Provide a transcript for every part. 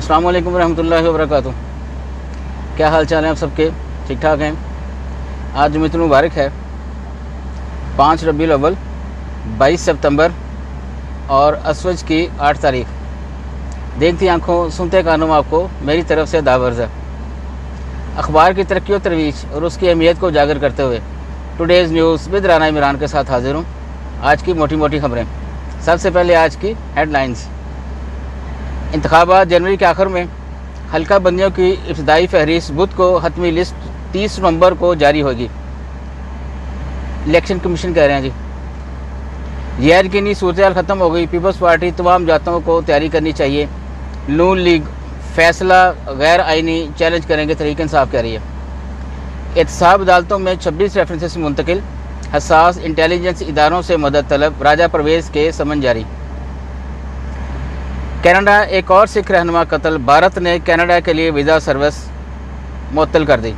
अस्सलाम वालेकुम रहमतुल्लाहि व बरकातुहू। क्या हाल चाल है आप सबके? ठीक ठाक हैं। आज जुम्मतुल मुबारक है, 5 रबीउल अव्वल 22 सितंबर और असवज की 8 तारीख। देखती आंखों सुनते कानों आपको मेरी तरफ से दावर्ज़ है। अखबार की तरक्की और तरवीज और उसकी अहमियत को उजागर करते हुए today's news with Rana Imran के साथ हाजिर हूँ। आज की मोटी मोटी खबरें। सबसे पहले आज की हेडलाइंस। इंतखाबात जनवरी के आखिर में, हल्का बंदियों की इब्तदाई फहरिस्त बुध को, हतमी लिस्ट 30 नवंबर को जारी होगी। इलेक्शन कमीशन कह रहे हैं जी गैर की सूरत हाल ख़त्म हो गई। पीपल्स पार्टी तमाम जातों को तैयारी करनी चाहिए। नून लीग फैसला गैर आइनी चैलेंज करेंगे, तहरीक इंसाफ कह रही है। एहतसाब अदालतों में 26 रेफरेंसेस मुंतकिल, हसास इंटेलिजेंस इदारों से मदद तलब, राजा परवेज़ के समन जारी। कनाडा एक और सिख रहनुमा कत्ल, भारत ने कनाडा के लिए वीज़ा सर्विस मुअत्तल कर दी।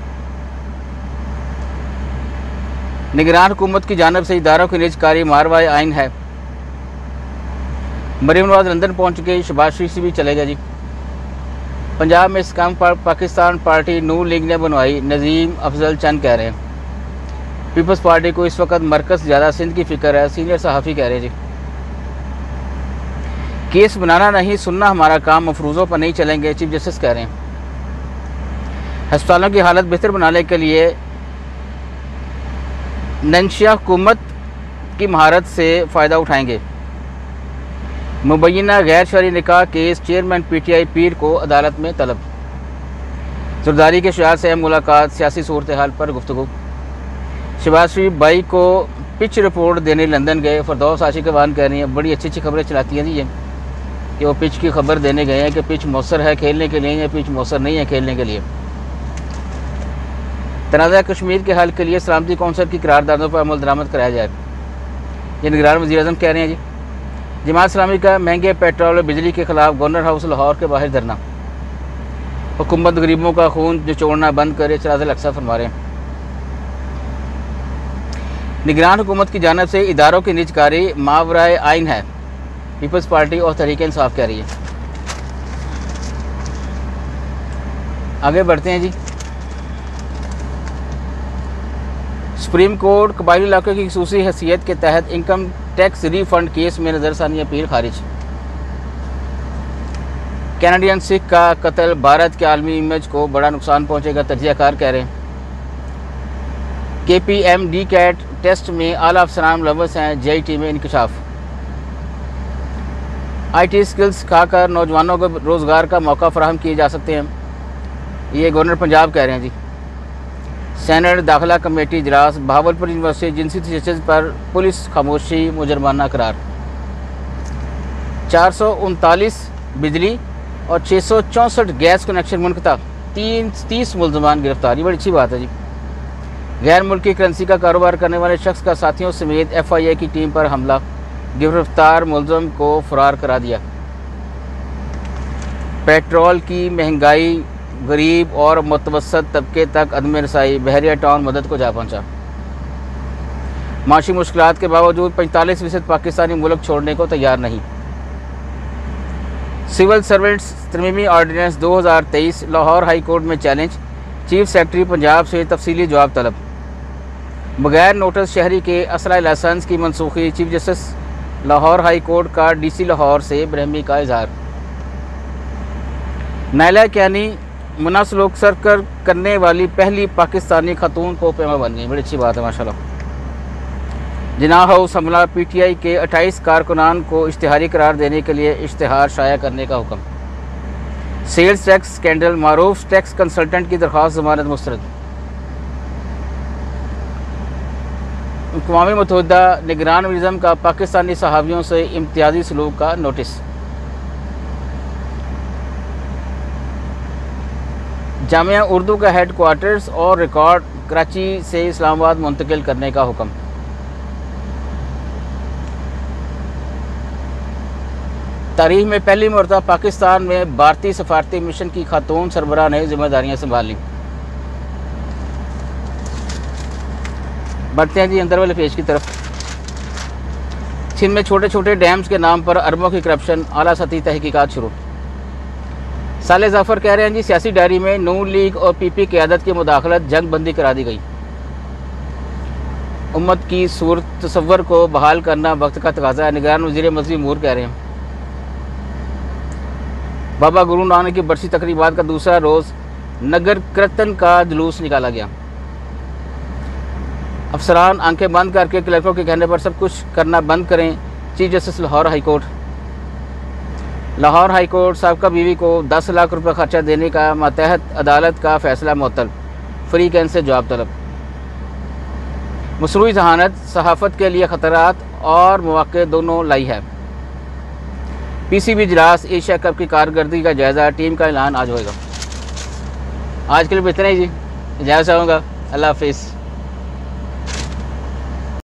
निगरान हुकूमत की जानिब से इदारों की निजकारी मारवाए आइन है। मरीम नवाज लंदन पहुंच गई, शहबाज शरीफ से भी चलेगा जी। पंजाब में इस्काम पाकिस्तान पार्टी नून लीग ने बनवाई, नज़ीम अफजल चंद कह रहे हैं। पीपल्स पार्टी को इस वक्त मरकज़ ज़्यादा सिंध की फ़िक्र है, सीनियर सहाफ़ी कह रहे हैं जी। केस बनाना नहीं सुनना हमारा काम, मफरूज़ों पर नहीं चलेंगे, चीफ जस्टिस कह रहे हैं। अस्पतालों की हालत बेहतर बनाने के लिए नंशिया हुकूमत की महारत से फ़ायदा उठाएंगे। मुबैना गैर शरई निकाह केस चेयरमैन PTI पीर को अदालत में तलब। जरदारी के शयार से मुलाकात, सियासी सूरत हाल पर गुफ्तगू। शहबाज शरीफ बाई को पिच रिपोर्ट देने लंदन गए। फरदौस आशिक वान कह रही हैं, बड़ी अच्छी अच्छी खबरें चलाती हैं जी ये, कि वो पिच की खबर देने गए हैं कि पिच मौसर है खेलने के लिए या पिच मौसर नहीं है खेलने के लिए। तनाज़ा कश्मीर के हल के लिए सलामती कौंसिल की करारदादों पर अमल दरामद कराया जाए, ये निगरान वज़ीर-ए-आज़म कह रहे हैं जी। जमात इस्लामी का महंगे पेट्रोल और बिजली के खिलाफ गवर्नर हाउस लाहौर के बाहर धरना। हुकूमत गरीबों का खून निचोड़ना बंद करे, चराज़ल अक्सा फरमा रहे हैं। निगरान हुकूमत की जानिब से इदारों की निजकारी मावराए आइन है, पीपल्स पार्टी और तहरीक इंसाफ कह रही है। आगे बढ़ते हैं जी। सुप्रीम कोर्ट कबायली इलाकों की खसूसी हैसियत के तहत इनकम टैक्स रिफंड केस में नज़रसानी अपील खारिज। कैनेडियन सिख का कत्ल भारत के आलमी इमेज को बड़ा नुकसान पहुंचेगा, तजियाकार कह रहे हैं। KPMG कैट टेस्ट में आला अफसरान मुलव्वस हैं, JIT में इंकशाफ। IT स्किल्स खाकर नौजवानों को रोज़गार का मौका फराहम किए जा सकते हैं, ये गवर्नर पंजाब कह रहे हैं जी। सेनेट दाखिला कमेटी इजलास, बहावलपुर यूनिवर्सिटी जिनसी तशद्दुद पर पुलिस खामोशी मुजरमाना करार। 439 बिजली और 664 गैस कनेक्शन मुनक़ता, 30 मुलजमान गिरफ्तार, ये बड़ी अच्छी बात है जी। गैर मुल्की करेंसी का कारोबार करने वाले शख्स का साथियों समेत FIA की टीम पर हमला, गिरफ्तार मुलजम को फरार करा दिया। पेट्रोल की महंगाई गरीब और मुतवस्सत तबके तक अदम रसाई, बहरिया टाउन मदद को जा पहुंचा। माशी मुश्किलात के बावजूद 45% पाकिस्तानी मुल्क छोड़ने को तैयार नहीं। सिविल सर्वेंट्स तरमीमी ऑर्डिनेंस 2023 लाहौर हाई कोर्ट में चैलेंज, चीफ सेक्रेटरी पंजाब से तफसीली जवाब तलब। बगैर नोटिस शहरी के असला लाइसेंस की मनसूखी, chief justice Lahore high court का DC लाहौर से बरहमी का इजहार। नायला कैनी मुनासलोक सरकर करने वाली पहली पाकिस्तानी खातून को पैमा बन गई, बड़ी अच्छी बात है माशाल्लाह। जिनाह हाउस हमला, PTI के 28 कारकुनान को इश्तिहारी करार देने के लिए इश्तिहार शाया करने का हुक्म। सेल्स टैक्स स्कैंडल, मारूफ टैक्स कंसल्टेंट की दरख्वास्त जमानत मुस्तरद। अक़वाम मुत्तहिदा निगरान वज़ीर-ए-आज़म का पाकिस्तानी सहाफ़ियों से इम्तियाजी सलूक का नोटिस। जामिया उर्दू का हेड क्वार्टर्स और रिकॉर्ड कराची से इस्लामाबाद मुंतकिल करने का हुक्म। तारीख में पहली मरतबा पाकिस्तान में भारतीय सफारती मिशन की खातून सरबराह ने जिम्मेदारियां संभाल ली। बढ़ते हैं जी अंदर वाले पेज की तरफ। सिंध में छोटे छोटे डैम्स के नाम पर अरबों की करप्शन, आला सतही तहकीकात शुरू। साले जाफ़र कह रहे हैं जी सियासी डायरी में नून लीग और पीपी क़यादत की मुदाखलत जंग बंदी करा दी गई। उम्मत की सूरत तसव्वुर को बहाल करना वक्त का तकाज़ा है, निगरान वज़ीर मज़हबी उमूर कह रहे हैं। बाबा गुरु नानक की बरसी तकरीबात का दूसरा रोज़ नगर कीर्तन का जुलूस निकाला गया। अफसरान आंखें बंद करके कलेक्टरों के कहने पर सब कुछ करना बंद करें, chief justice Lahore high court. Lahore high court साबका बीवी को 10 लाख रुपये खर्चा देने का मातहत अदालत का फैसला मुअत्तल, फ्री कैन से जवाब तलब। मसरूई जहानत सहाफ़त के लिए ख़तरात और मौक़े दोनों लाई है। पीसीबी इजलास एशिया कप की कारकर्दगी का जायज़ा, टीम का ऐलान आज होएगा। आज के लिए इतना ही जी, इजाज़त चाहूँगा। अल्लाह हाफ़िज़।